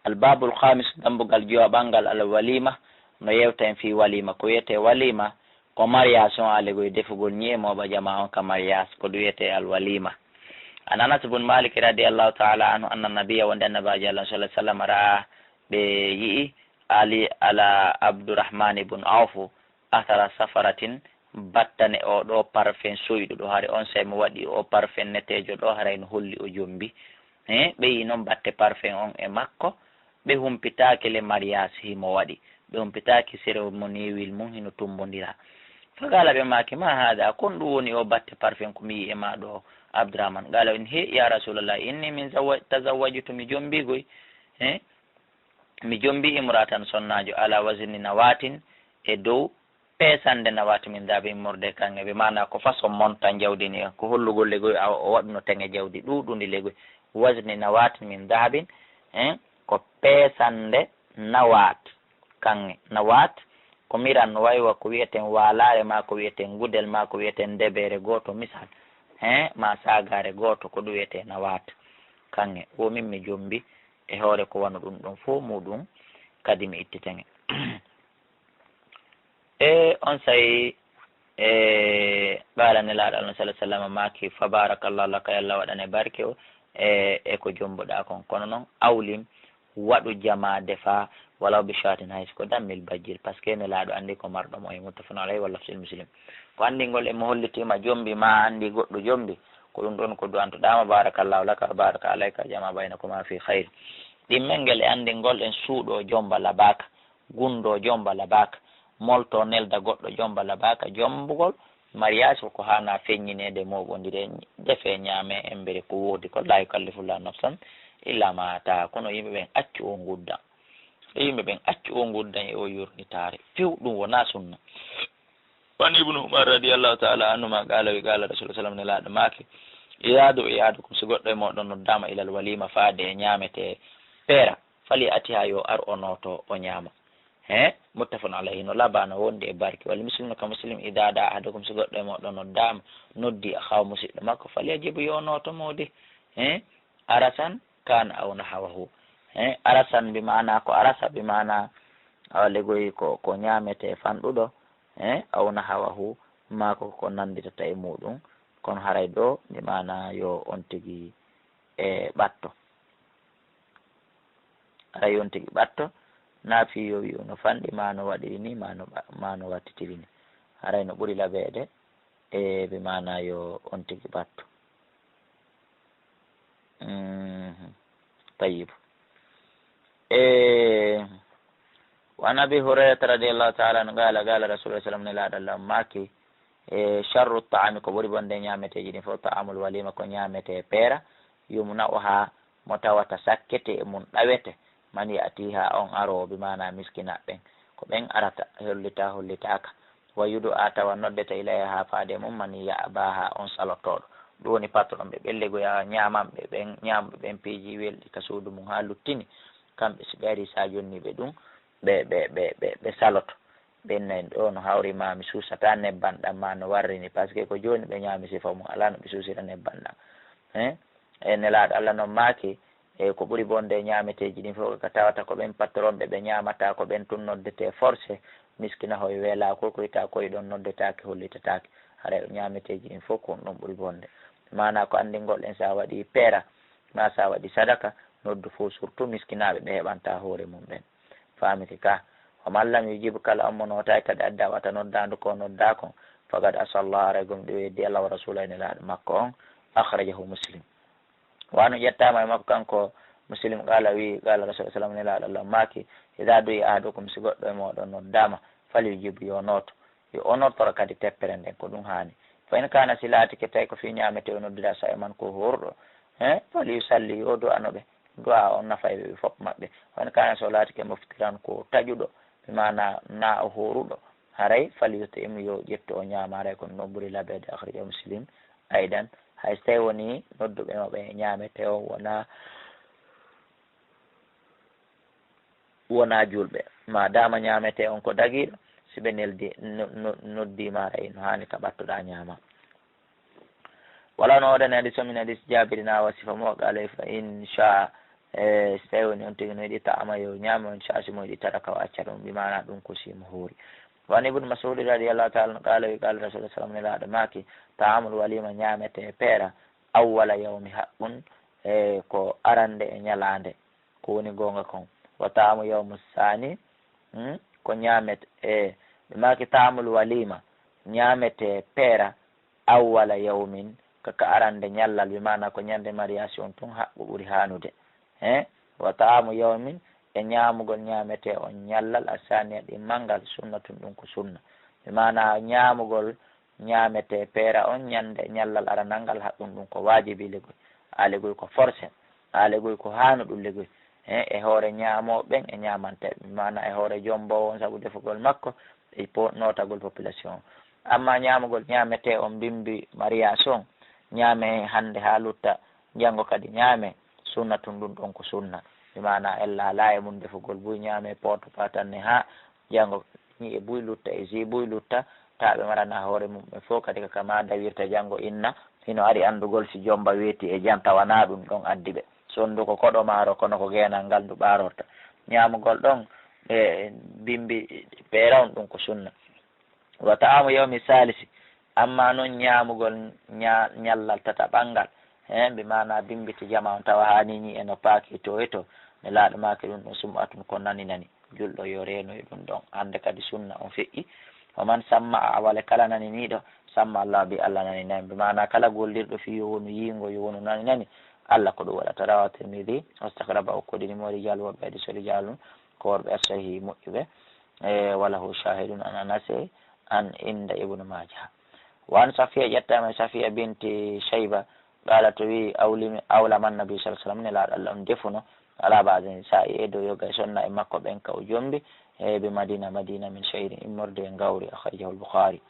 الباب الخامس دمبغال جوابانغال الوليمة no yewten fi walima ko wiyete walima ko mariage on alego defugol ñeemoɓe jama on ka mariage ko wiyete al walima. an Anas ibn Malik radiallahu ta'ala anhu anna nabiyya wonde annabaji Allah sallallahu alaihi wasallam ra'a ɓe yii ali ala Abdurrahman ibn Auf athara safaratin battane o ɗo parfum soyɗo ɗo haare on sami waɗi o parfum netejo ɗo haray no holli o jombi ɓe yi noon batte parfum on e makko ɓe humpitaki le mariage himo waɗi ɓe humpitaki cérémonie wil mum hino tumbodira fagala ɓe maki ma hada kon ɗum woni o batte parfum ko mi yi e ma ɗo Abdourahmane gala en he ya rasulallah inni min tazawwajutu mi jombigoy mi jombi imratan sonnajo ala wasini nawatin e dow pesande nawati min daɓe immorde kange ɓe mana ko façon monta jawdini ko hollugol legoy o waɗuno tenge jawdi ɗuɗundi legoy wasni nawatin min dahabin ko pesande nawat kange nawat ko miran no waywa ko wiyeten walare ma ko wiyeten gudel ma ko wiyeten debere goto misal ma sagare goto ko ɗum wiyete nawat kange o min mi jombi e hoore ko wano ɗum ɗon fo muɗum kadi mi ittitenge e on sayi ɓala nelaɗo Allah sallallahu alaihi wasallam maki fa barakallahu laka yallah waɗane barke o e ko jomboɗa kon kono noon awlim waɗu jama defa walaw bi shatin hayso ko dammil bajjil par ce que nelaɗo andi ko marɗo mo e muttafaqun alayhi walla fil muslim ko anndingol emo hollitima jombi ma andi goɗɗo jombi ko ɗum ɗon ko duwantoɗama barakallahu laka baraka alayka jama baynakuma fi hayre ɗimmel e anndingol en suuɗo jomba labaka gundo jomba labaka molto nelda goɗɗo jomba labaka jombugol mariage ko hana feññinede moɓodire defe ñaame embere ko woodi ko la yukallifullahu nafsan illa ma ata kono yimɓe ɓen accu o guddan yimɓe ɓen accu o guddan e o yurnitare few ɗum wona sunna wan ibnu umar radiallahu taala anhuma qala wi qala rasulullah sallam nelaɗo maake iyadukum si goɗɗo e moɗon noddama ilal walima faade e ñamete peera fali ati ha yo ar o noto o ñama muttafaqun alayhi no labano wonde e barke walla muslim ka muslim idada ahadakum si goɗɗo e moɗon noddama noddi haw musidɗo makko fali ajibu yo noto modi arasan kana aw nahawahu arasan bi mana ko arasa bi mana legoyi ko ñamete fanɗuɗo aw nahawahu mako ko nanditata e muɗum kono haray ɗo bi mana yo on tigui e ɓatto haray on tigui ɓatto na fi yo wi no fanɗi ma no waɗiri ni ma no wattitiri ni haray no ɓuuri laɓede e bi mana yo on tigui ɓatto طيب وعن أبي هريرة رضي الله تعالى عنه قال رسول الله صلى الله عليه وسلم نلاد الله ماكي شر الطعام كبري بندي نيامته جيني فو طعام الوليمة كو نيامته بيرا يمنعها متوتا سكته من دوته من يأتيها أون أرو بمعنى مسكنا بين ko ɓen arata hollitaka wa yudu ata wa noddeta ilayha faade mum man ya'baha on salotoɗo ɗum woni patron ɓe ɓellegoya ñamanɓe ɓen ñamɓe ɓen piiji welɗi ka suudu mum ha luttini kamɓe so ɓe ari sa jonniɓe ɗum ɓe saloto ɓennayi ɗo no hawri ma mi suusata nebban ɗam ma no warrini par ce que ko joni ɓe ñaami sifa mum ala no ɓe suusira nebban ɗam e nelaɗo Allah noon maaki e ko ɓuuri bonde ñaameteji ɗin fof ko tawata ko ɓen patron ɓe ñamata ko ɓen tun noddete forcé miskina hoye weela ko koyta koye ɗon noddetake hollitatake haɗa ñaameteji ɗin fof ko ɗon ɓuuri bonde mana ko andingol en sa waɗi peera ma sa waɗi sadaka noddu fof surtout miskinaɓe ɓe heɓanta hoore mum ɓen famiki ka omallam yujibu kala ommonotay kadi adda wata noddandu ko nodda kon fagad asallah aray gom ɗo weddi Allah wa rasula ene laaɗo makko on akhrajahu muslim wano ƴettama e makko kanko muslim qala wi qala rasul sallam ne laaɗo Allah maki ida duyi ahadukum si goɗɗo e moɗon noddama fali yujibu yo noto yo onortoro kadi teppere nden ko ɗum hani fa in kana si laatike tawi ko fi ñamete o noddira sa e man ko horɗo fali yusalli yo du'anoɓe du'a on nafa ɓe fof maɓɓe fa in kana so laatike moftiran ko taƴuɗo bimana na o horuɗo haray fali yutim yo ƴetto o ñama haray kono ɗon ɓuuri labede akhraja muslim aydan hay so tawi woni nodduɓe maɓe ñamete o wona julɓe ma dama ñamete on ko daguiɗo si ɓe neldi noddima haray no hani ka ɓattoɗa ñama wala no waɗani hadis o min hadis jabirina wa sifa mo qala fa in sha stewni on tigi no yiɗi ta'ama yo ñaami on caasi mo yiɗi taraka o acca ɗum ɓi mana ɗum ko simo huuri wani ibnu mas'ud radiyallahu ta'ala qala wi qala rasulullah sallallahu alaihi wasallam maki ta'amul walima ñaamete peera awwala yawmi haqqun ko arande e ñalande ko woni gonga kon wa ta'amu yawmu sani ko ñaamete ɓe maki ta'amul walima ñaamete peera awwala yawmin kaka arande ñallal wi mana ko ñande mariage on tun haɓɓo ɓuri hanude wa ta'amu yawmin e ñaamugol ñaamete on ñallal a saniya ɗi mangal sunnatun ɗum ko sunna wi mana ñaamugol ñaamete peera on ñande ñallal aranalngal haɗɗum ɗum ko wajibi ligoy a ligoy ko forcé a ligoy ko haanu ɗum ligoy e hoore ñaamoɓen e ñaamanteɓe wi mana e hoore jombowo on saabu defugol makko e notagol population amma ñaamugol ñaamete on bimbi mariage on ñaame hande ha lutta janngo kadi ñaame sunnatun ɗum ɗon ko sunna wi mana ella la e mum defugol buy ñaame poto patanne ha janngo ñi e buy lutta e si buy lutta taɓe marana hoore mum ɓe fof kadi kaka ma dawirta janngo inna hino ari andugol si jomba weeti e jam tawana ɗum ɗon addi ɓe sondu ko koɗo maaro kono ko genal ngal ndu ɓarorta ñaamugol ɗon e bimbi peera on ɗum ko sunna wa ta'amu yawmi salisi amma noon ñaamugol ñallal tata ɓangal ɓe mana bimbiti jama on tawa haniñi eno paaki to e to ne laaɗo maki ɗum ɗon sum'atun ko nani julɗo yo renoy ɗum ɗon hande kadi sunna on feƴƴi o man samma a wale kala nani niɗo samma Allah bi Allah nani nani ɓe mana kala gollirɗo fi yo wonu yingo yo wonu nani Allah ko ɗum waɗata rawa Tirmidhi wastakraba o kodini mo rijal woɓɓe adi so rijalum ko worɓe asahi moƴƴuɓe walahu shahidun an anase an inda ibnu majah wan safiya ƴettama safiya binti shayba qala to wi awlaman nabi sallallahu alaihi wasallam ne laaɗo Allah on defuno ala basen sa e dow yoga e sonna e makko ɓen ka o jombi ɓe madina min shayrin immorde e gawri akhrajahu al-bukhari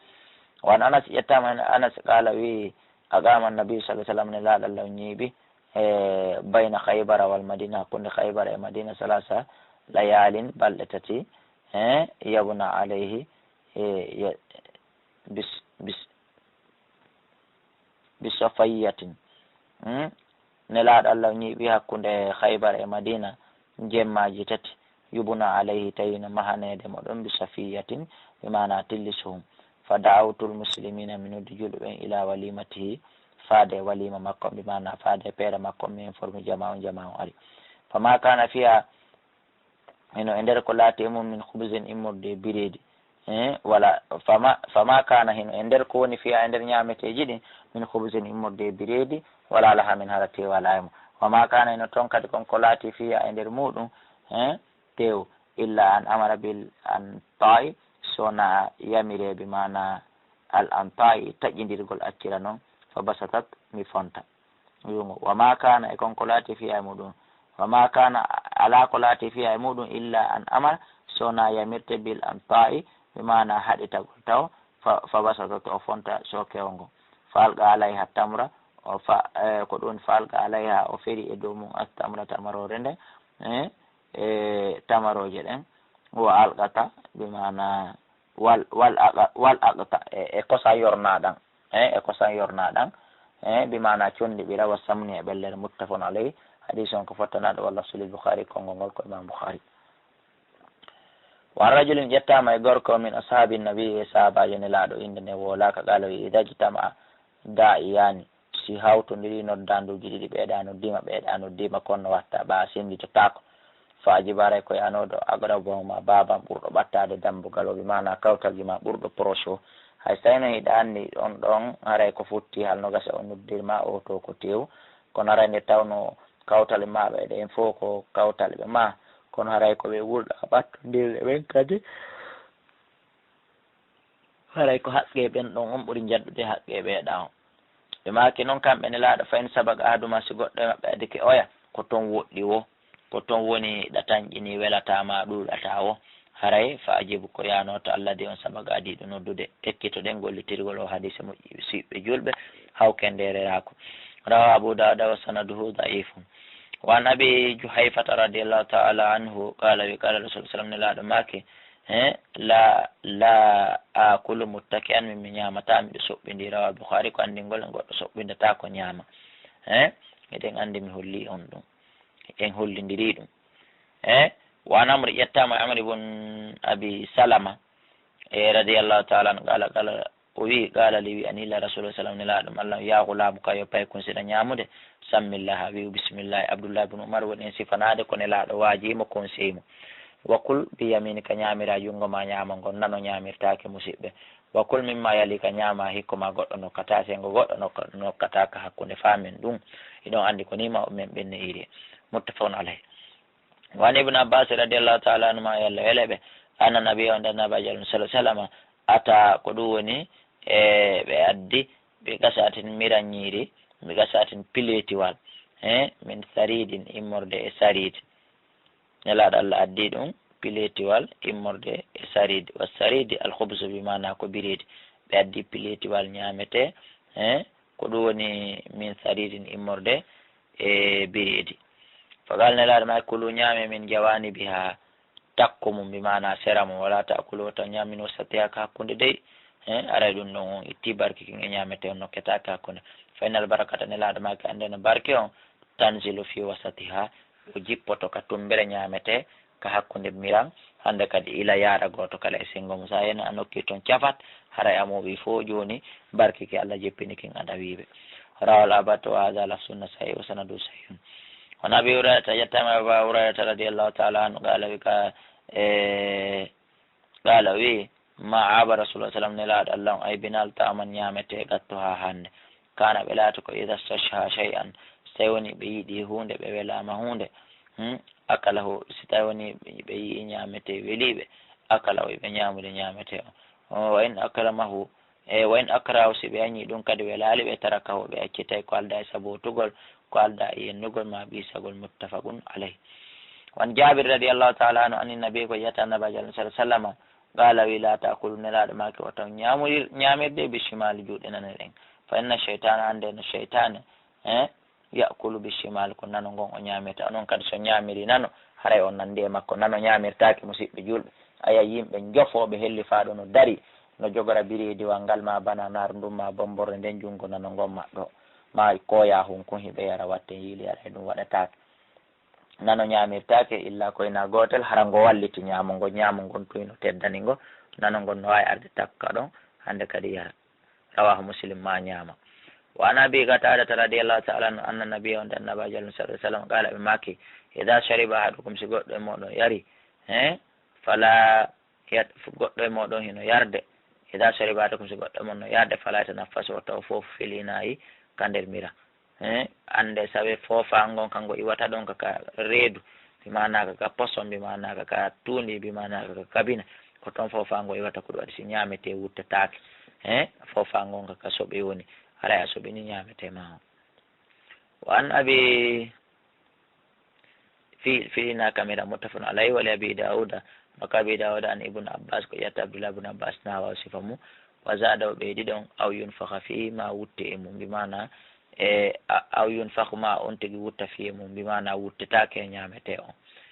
wan anas ƴettama anas qala wi aqama nabi sallallahu alaihi wasallam ne laaɗo Allah on ñiiɓi bayna khaybara wal madina hakkunde khaybara e madina salasa layalin balɗe tati yabna alayhi bisafayatin ne laaɗo Allah ñiiɓi hakkunde Khaybar e Madina jemmaji tati yubuna alayhi tawino mahanede moɗon bisafiyatin ɓe mana tillisuhum fa da'awtul muslimina minude julɓen ila walimatihi faade walima makko ɓe mana faade peere makko mi informi jama on ari fama kana fiya eno e nder ko laati e mum min khubsin immorde biredi wala fama kana hino e nder ko woni fiya e nder ñameteji ɗin min khubsin immorde biredi wala laha min haala tew wala emo wama kana hino toon kadi konko laati fiya e nder muɗum tew illa an amara bil an ta'i sona yamireɓe mana al an ta'i taƴƴidirgol accira noon fa basatat mi fonta yugo wama kana e konko laati fiya e muɗum wama kana ala ko laati fiya e muɗum illa an amara sona yamirte bil an ta'i ɓe mana haɗitagol taw fa basatat o fonta sokewol ngol falga alayha tamra o ko ɗum falga alayha o feri e dow mum astamra tamarore nde e tamaroje ɗen wo alqata ɓe mana wal aqta e kosa yornaɗan e kosa yornaɗan ɓe mana condi ɓira wa samni e ɓellere muttafon alayhi hadis on ko fottanaɗo wallah sulil boukhari konngol ngol ko imam boukhari wa rajulin ƴettama e gorko min ashabi nabi e sahabajo ne laaɗo inde nde wolaka qala ida jtama da iyani si hawtodiri noddanduji ɗiɗi ɓeeɗa noddima konno watta ɓa senditotako faaji baray koye anoɗo agraboma baban ɓurɗo ɓattade dambugal o ɓe mana kawtalji ma ɓurɗo proche o hay so tawino hiɗa anndi on ɗon haray ko futti halno gasa o noddirma o to ko tew kono haray nde tawno kawtale maɓe ɗen fof ko kawtale ɓe ma kono haray koɓe wurɗa ɓattodirɗe ɓen kadi haray ko haqqe ɓen ɗon on ɓuuri jaddude haqqe ɓeeɗa on ɓe maki noon kamɓe ne laaɗa fayin sabaga aduma si goɗɗo e maɓɓe adike oya ko toon woɗɗi wo ko toon woni ɗatanƴini welatama ɗuɗata o haray fa ajibu ko yano to Allah de on sabaga adiɗo noddude ekkito ɗen gollitirgol o hadise moƴƴi siɓɓe julɓe hawkende rerako rawa Abu Dawud wa sanaduhu da'ifun wa an Abi Juhayfata radiyallahu ta'ala anhu qala wi qala rasul sallam ne laaɗo make la akulu muttaki'an min ñamata miɗo soɓɓindi rawa Bukhari ko andingol goɗɗo soɓɓindata ko ñama eɗen andi mi holli on ɗum en hollindiri ɗum wa an amri ƴettama amri ibn abi salama radiallahu taala anu qala o wi qala li wi anilla rasulullah sallam ni laɗum allah ya gulamu kayo pay kon siɗa ñamude sammillah wi bisimillahi abdoullah ibn oumar woni en sifanade kone laaɗo waajimo conseil mo wakul bi yamini ka ñamira jungo ma ñama ngon nano ñamirtake musidɓe wakul mimma yali ka ñama hikko ma goɗɗo nokkata sengo goɗɗo nokkataka hakkude famen ɗum iɗon andi ko nima men ɓenne iri muttafaqun alayh wan ibne abbas radiallahu taala anuma yallah weleɓe anna nabiya on dannabaji alum salah sallama ata ko ɗum woni ɓe addi ɓe gasatin miranñiri ɓe gasatin piletiwal min saridin immorde e saride nelaɗo allah addi ɗum piletiwal immorde e saride wa saride alhubse bimana ko biridi ɓe addi piletiwal ñamete ko ɗum woni min saridin immorde e biridi fagal nelaɗo ma kulu ñame min jawani bi ha takko mum bimana sera mum wala takulu tan ñamin wasatiyaka hakkude dey aray ɗum ɗon on itti barke kin e ñamete on nokketaka hakkude faynal barakata nelaɗo ma ke ande no barke on tanzilu fi wasatiha o jippoto ka tumbere ñamete ka hakkude miran hande kadi ila yaara goto kala e sengo mum sa yena a nokki toon cafat haray amoɓe fo joni barke ke allah jeppini kin aɗa wiɓe rawal abat wa hada la sunna sahih o sanadu sahihun on abi hurairata yettama aba hurairata radiallahu taala anu qala wi ka qala wi ma aba rasulullah sallam nelaɗo allah on ay binal taman ñamete gatto ha hande kana ɓe laata ko ida stashha chey an so tawi woni ɓe yiiɗi hunde ɓe welama hunde akala ho si tawi woni ɓe yii ñamete weliɓe akala o ɓe ñamude ñamete o wa in akramahu wa in akrahu si ɓe añi ɗum kadi welali ɓe tarakahu ɓe accitay ko alda e sabotugol ko alda e yennugol ma ɓisagol muttafaqun alayh wan jabir radiallahu taala anu ani nabi ko yiyata annabaji alah sah sallama qala wi la takulu nelaɗo make o taw ñamirde bishimali juuɗe nane ɗen fa inna cheytane ande no cheytane yakulu bishimal ko nano ngon o ñameta onon kadi so ñamiri nano haray on nandi e makko nano ñamirtaki musidɓe julɓe aya yimɓe jofoɓe helli faɗo no dari no jogora biridiwal ngal ma bananar ndum ma bomborde nden jungo nano ngon maɗɗo ma koya hunkun hiɓe yara watte yiili yara ɗum waɗatake nano ñamirtake illa koyna gotel hara ngo walliti ñamogo ñamogon tuyno teddani ngo nano ngon no wawi arde takka ɗon hande kadi yara rawahu muslim ma ñama wa an abi qatadata radiallahu taala anu anna nabiya on de annabaji alum salah sallam qala ɓe makki ida shariba ahadukum si goɗɗo e moɗon yari fala goɗɗo e moɗon hino yarde ida shariba ahadukum si goɗɗo e mon no yarde fala tanaffasu o taw foof felinayi ka nder mira ande sawe foofa ngon kango iwata ɗon kaka reedu bimanaka ka poson bimanaka ka tuundi bimanaka ka kabina ko toon foofa ngo iwata ko ɗum waɗi si ñamete wuttatake foofa ngon kaka soɓe woni alay a soɓini ñamete ma o wa an abi fiina kamira muttafaqun alayhi wali abi dauda maka abi dauda an ibnu abbas ko ƴetta abdoullah ibnu abbas nawa sifa mum wa zada o ɓeydi ɗon aw yunfaka fi ma wutte e mum mbimana aw yunfaku ma on tigi wutta fi e mum mbimana wuttetake e ñamete on